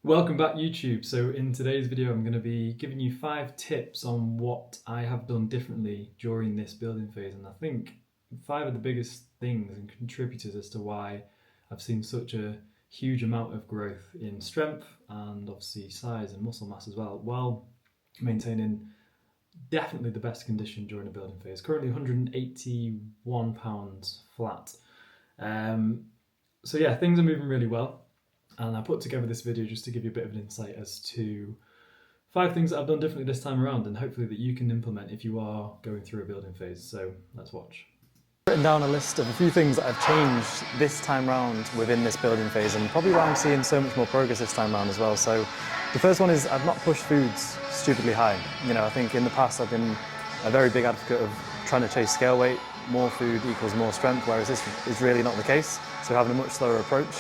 Welcome back YouTube. So in today's video I'm going to be giving you 5 tips on what I have done differently during this building phase, and I think 5 of the biggest things and contributors as to why I've seen such a huge amount of growth in strength and obviously size and muscle mass as well, while maintaining definitely the best condition during a building phase. Currently 181 pounds flat. So yeah, things are moving really well. And I put together this video just to give you a bit of an insight as to 5 things that I've done differently this time around, and hopefully that you can implement if you are going through a building phase. So let's watch. Written down a list of a few things that I've changed this time round within this building phase, and probably why I'm seeing so much more progress this time round as well. So the first one is I've not pushed foods stupidly high. I think in the past I've been a very big advocate of trying to chase scale weight. More food equals more strength, whereas this is really not the case. So having a much slower approach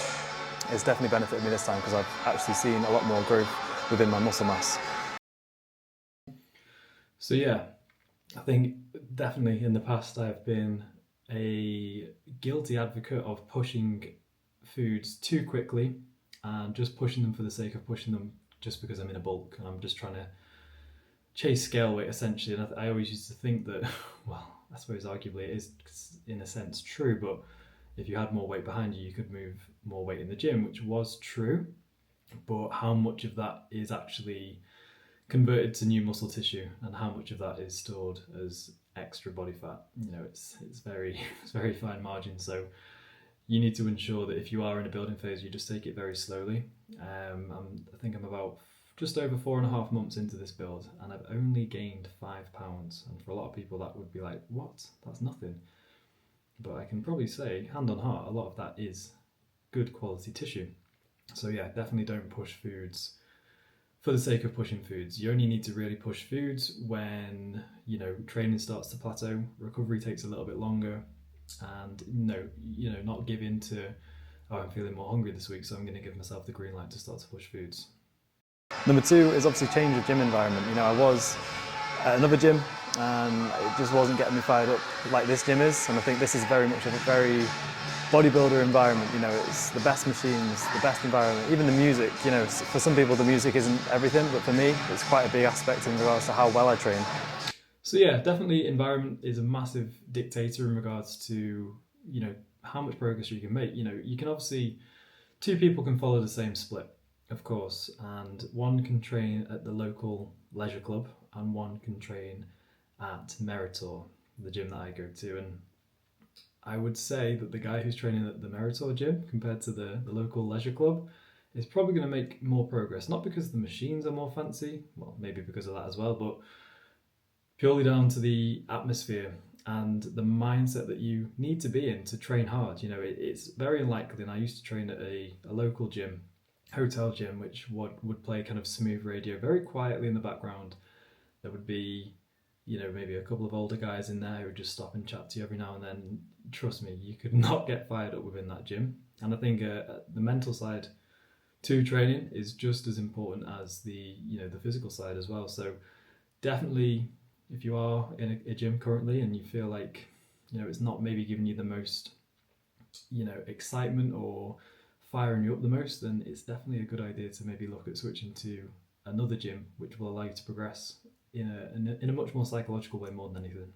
has definitely benefited me this time because I've actually seen a lot more growth within my muscle mass. So yeah, I think definitely in the past I've been a guilty advocate of pushing foods too quickly and just pushing them for the sake of pushing them just because I'm in a bulk and I'm just trying to chase scale weight essentially. And I always used to think that, well, I suppose arguably it is in a sense true, but if you had more weight behind you, you could move more weight in the gym, which was true. But how much of that is actually converted to new muscle tissue, and how much of that is stored as extra body fat? It's very it's very fine margin. So you need to ensure that if you are in a building phase, you just take it very slowly. I think I'm about just over 4.5 months into this build, and I've only gained 5 pounds. And for a lot of people, that would be like, what? That's nothing. But I can probably say, hand on heart, a lot of that is good quality tissue. So yeah, definitely don't push foods for the sake of pushing foods. You only need to really push foods when, training starts to plateau, recovery takes a little bit longer, and not give in to, oh, I'm feeling more hungry this week, so I'm going to give myself the green light to start to push foods. Number 2 is obviously change of gym environment. I was at another gym and it just wasn't getting me fired up like this gym is, and I think this is very much a very bodybuilder environment. It's the best machines, the best environment, even the music. For some people the music isn't everything, but for me it's quite a big aspect in regards to how well I train. So yeah, definitely environment is a massive dictator in regards to, how much progress you can make. You can obviously, 2 people can follow the same split, of course, and one can train at the local leisure club and one can train at Meritor, the gym that I go to. And I would say that the guy who's training at the Meritor gym compared to the local leisure club is probably going to make more progress, not because the machines are more fancy, well, maybe because of that as well, but purely down to the atmosphere and the mindset that you need to be in to train hard. It's very unlikely, and I used to train at a local gym, hotel gym, which would play kind of smooth radio very quietly in the background. There would be, maybe a couple of older guys in there who would just stop and chat to you every now and then. Trust me, you could not get fired up within that gym. And I think the mental side to training is just as important as the physical side as well. So definitely, if you are in a gym currently and you feel like it's not maybe giving you the most excitement or firing you up the most, then it's definitely a good idea to maybe look at switching to another gym, which will allow you to progress in a much more psychological way more than anything.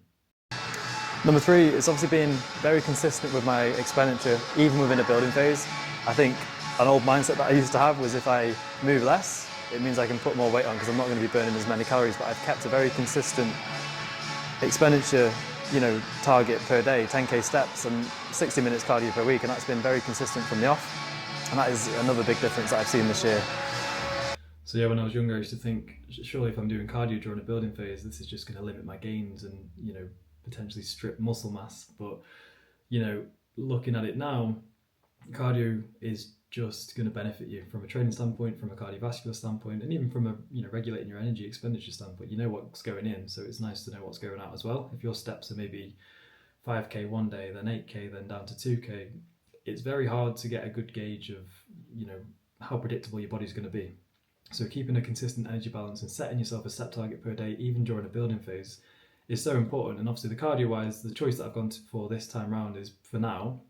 Number 3 is obviously being very consistent with my expenditure, even within a building phase. I think an old mindset that I used to have was if I move less, it means I can put more weight on because I'm not going to be burning as many calories, but I've kept a very consistent expenditure, target per day, 10k steps and 60 minutes cardio per week, and that's been very consistent from the off, and that is another big difference that I've seen this year. So yeah, when I was younger I used to think, surely if I'm doing cardio during a building phase, this is just going to limit my gains and, potentially strip muscle mass. But, looking at it now, cardio is just going to benefit you from a training standpoint, from a cardiovascular standpoint, and even from a regulating your energy expenditure standpoint. You know what's going in, so it's nice to know what's going out as well. If your steps are maybe 5k one day, then 8k, then down to 2k, it's very hard to get a good gauge of how predictable your body's going to be. So keeping a consistent energy balance and setting yourself a set target per day, even during a building phase, is so important. And obviously the cardio wise, the choice that I've gone for this time round is, for now,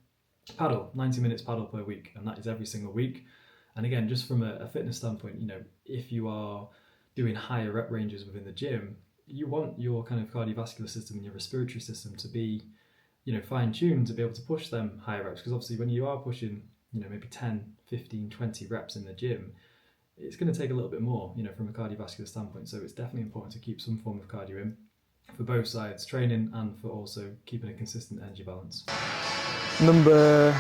paddle, 90 minutes paddle per week, and that is every single week. And again, just from a fitness standpoint, if you are doing higher rep ranges within the gym, you want your kind of cardiovascular system and your respiratory system to be, fine-tuned to be able to push them higher reps. Because obviously when you are pushing, maybe 10, 15, 20 reps in the gym, it's going to take a little bit more, from a cardiovascular standpoint. So it's definitely important to keep some form of cardio in for both sides, training and for also keeping a consistent energy balance. Number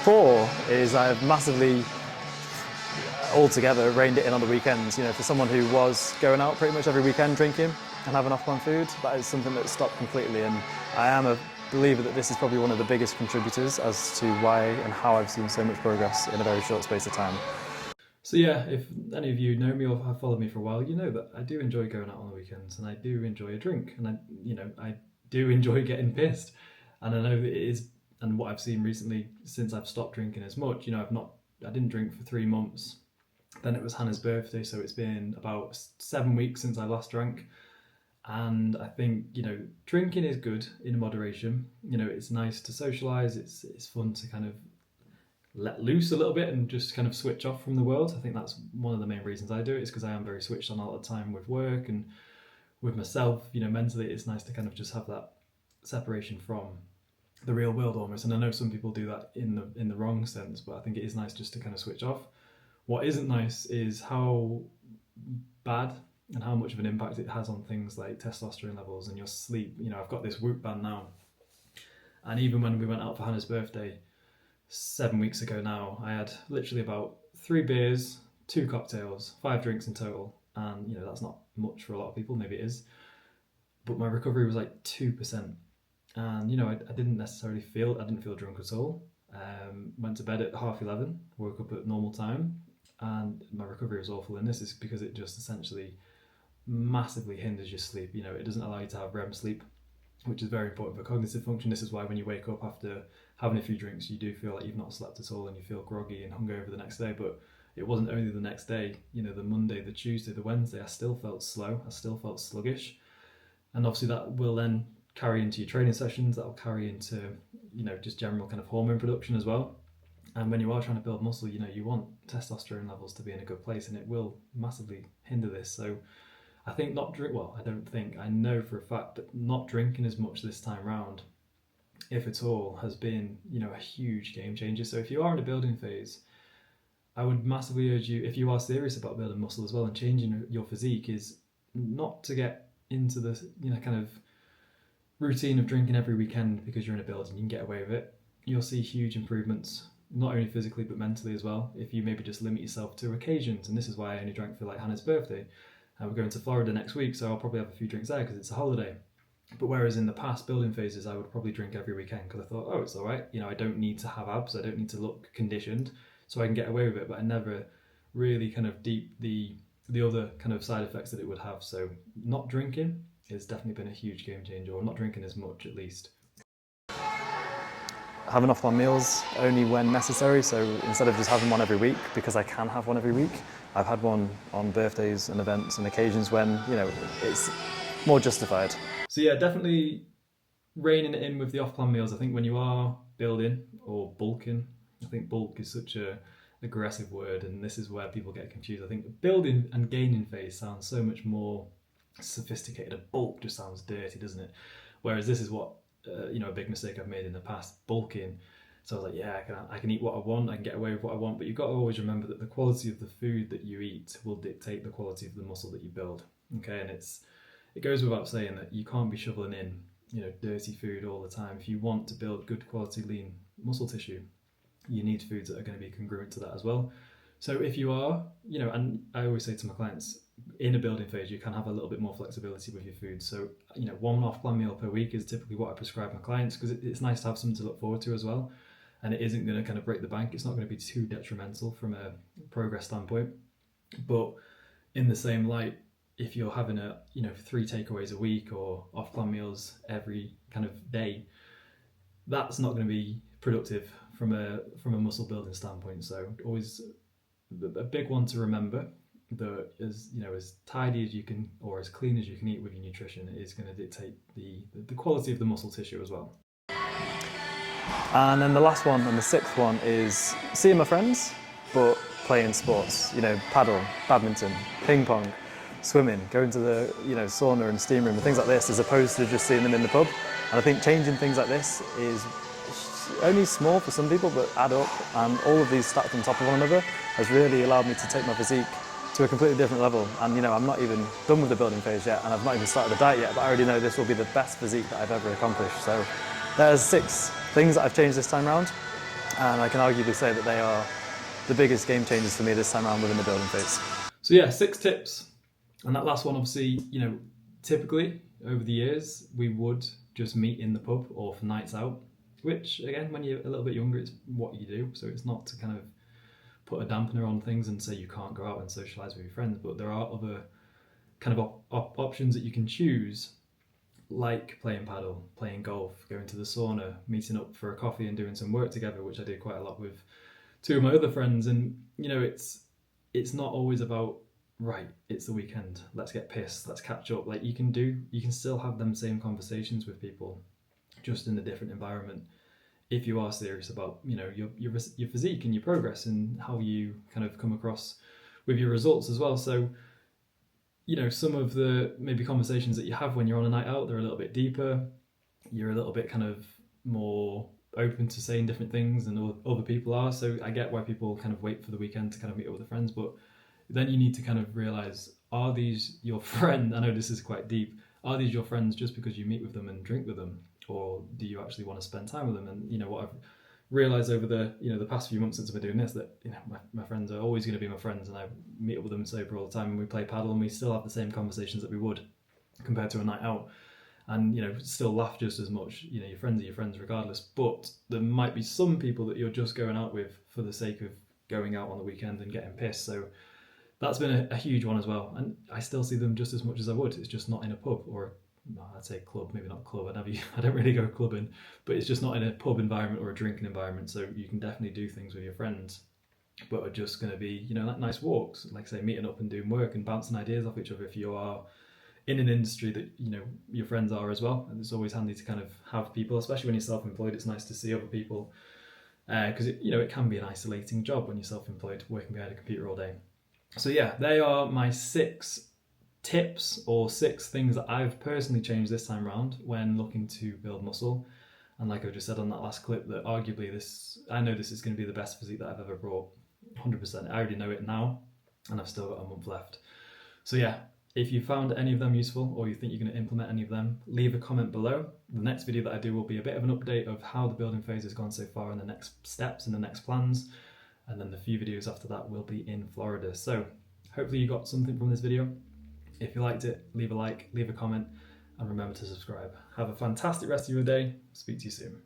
4 is I've massively altogether reined it in on the weekends. For someone who was going out pretty much every weekend drinking and having off-plan food, that is something that's stopped completely, and I am a believer that this is probably one of the biggest contributors as to why and how I've seen so much progress in a very short space of time. So yeah, if any of you know me or have followed me for a while, you know that I do enjoy going out on the weekends, and I do enjoy a drink, and I do enjoy getting pissed, and I know that it is, and what I've seen recently since I've stopped drinking as much, I didn't drink for 3 months. Then it was Hannah's birthday, so it's been about 7 weeks since I last drank. And I think, drinking is good in moderation. It's nice to socialise, it's fun to kind of let loose a little bit and just kind of switch off from the world. I think that's one of the main reasons I do it, is because I am very switched on all the time with work and with myself. Mentally it's nice to kind of just have that separation from the real world almost. And I know some people do that in the wrong sense, but I think it is nice just to kind of switch off. What isn't nice is how bad and how much of an impact it has on things like testosterone levels and your sleep. I've got this Whoop band now, and even when we went out for Hannah's birthday 7 weeks ago now, I had literally about 3 beers, 2 cocktails, 5 drinks in total, and that's not much for a lot of people, maybe it is, but my recovery was like 2%, and I didn't feel drunk at all. Went to bed at 11:30, woke up at normal time, and my recovery was awful. And this is because it just essentially massively hinders your sleep. It doesn't allow you to have REM sleep, which is very important for cognitive function. This is why when you wake up after having a few drinks, you do feel like you've not slept at all and you feel groggy and hungover the next day. But it wasn't only the next day, the Monday, the Tuesday, the Wednesday, I still felt slow, I still felt sluggish. And obviously that will then carry into your training sessions, that will carry into, just general kind of hormone production as well. And when you are trying to build muscle, you want testosterone levels to be in a good place, and it will massively hinder this. So I think I know for a fact that not drinking as much this time round, if at all, has been, a huge game changer. So if you are in a building phase, I would massively urge you, if you are serious about building muscle as well and changing your physique, is not to get into the, kind of routine of drinking every weekend because you're in a building. You can get away with it. You'll see huge improvements, not only physically but mentally as well, if you maybe just limit yourself to occasions. And this is why I only drank for like Hannah's birthday. We're going to Florida next week, so I'll probably have a few drinks there because it's a holiday. But whereas in the past building phases, I would probably drink every weekend because I thought, oh, it's all right. I don't need to have abs. I don't need to look conditioned, so I can get away with it. But I never really kind of deep the other kind of side effects that it would have. So not drinking has definitely been a huge game changer, or not drinking as much at least. Having off-plan meals only when necessary, so instead of just having one every week, because I can have one every week, I've had one on birthdays and events and occasions when, it's more justified. So yeah, definitely reining it in with the off-plan meals. I think when you are building or bulking, I think bulk is such a aggressive word, and this is where people get confused. I think the building and gaining phase sounds so much more sophisticated. A bulk just sounds dirty, doesn't it? Whereas this is what a big mistake I've made in the past, bulking. So I was like, yeah, I can eat what I want, I can get away with what I want, but you've got to always remember that the quality of the food that you eat will dictate the quality of the muscle that you build. Okay, and it goes without saying that you can't be shoveling in, dirty food all the time. If you want to build good quality lean muscle tissue, you need foods that are going to be congruent to that as well. So if you are, and I always say to my clients, in a building phase, you can have a little bit more flexibility with your food. So, one off-plan meal per week is typically what I prescribe my clients, because it's nice to have something to look forward to as well. And it isn't going to kind of break the bank. It's not going to be too detrimental from a progress standpoint. But in the same light, if you're having 3 takeaways a week or off-plan meals every kind of day, that's not going to be productive from a muscle building standpoint. So always a big one to remember, that as tidy as you can or as clean as you can eat with your nutrition is going to dictate the quality of the muscle tissue as well. And then the last one and the 6th one is seeing my friends. but playing sports, paddle, badminton, ping pong, swimming, going to the sauna and steam room and things like this, as opposed to just seeing them in the pub. And I think changing things like this is only small for some people, but add up, and all of these stacked on top of one another has really allowed me to take my physique to a completely different level. And I'm not even done with the building phase yet, and I've not even started the diet yet, but I already know this will be the best physique that I've ever accomplished. So there's 6 things that I've changed this time round, and I can arguably say that they are the biggest game changers for me this time around within the building phase. So yeah, 6 tips. And that last one, obviously, typically over the years, we would just meet in the pub or for nights out, which again, when you're a little bit younger, it's what you do. So it's not to kind of put a dampener on things and say you can't go out and socialise with your friends, but there are other kind of options that you can choose, like playing paddle, playing golf, going to the sauna, meeting up for a coffee and doing some work together, which I did quite a lot with 2 of my other friends. And it's not always about, right, it's the weekend, let's get pissed, let's catch up. Like you can still have them same conversations with people, just in a different environment, if you are serious about your physique and your progress and how you kind of come across with your results as well. So some of the maybe conversations that you have when you're on a night out, they're a little bit deeper, you're a little bit kind of more open to saying different things than other people are. So I get why people kind of wait for the weekend to kind of meet up with their friends, but then you need to kind of realize, are these your friend? I know this is quite deep. Are these your friends just because you meet with them and drink with them? Or do you actually want to spend time with them? And what I've realized over the the past few months since I've been doing this, that my friends are always going to be my friends, and I meet up with them sober all the time, and we play paddle, and we still have the same conversations that we would compared to a night out, and still laugh just as much. Your friends are your friends regardless. But there might be some people that you're just going out with for the sake of going out on the weekend and getting pissed. So that's been a huge one as well, and I still see them just as much as I would. It's just not in a pub or I'd say club, maybe not club. I don't really go clubbing, but it's just not in a pub environment or a drinking environment. So you can definitely do things with your friends, but are just going to be like nice walks, like say meeting up and doing work and bouncing ideas off each other. If you are in an industry that your friends are as well, and it's always handy to kind of have people, especially when you're self-employed. It's nice to see other people because it can be an isolating job when you're self-employed, working behind a computer all day. So yeah, they are my 6 tips or 6 things that I've personally changed this time around when looking to build muscle. And like I just said on that last clip, that arguably I know this is going to be the best physique that I've ever brought, 100%. I already know it now, and I've still got a month left. So yeah, if you found any of them useful, or you think you're going to implement any of them, leave a comment below. The next video that I do will be a bit of an update of how the building phase has gone so far and the next steps and the next plans. And then the few videos after that will be in Florida. So hopefully you got something from this video. If you liked it, leave a like, leave a comment, and remember to subscribe. Have a fantastic rest of your day. Speak to you soon.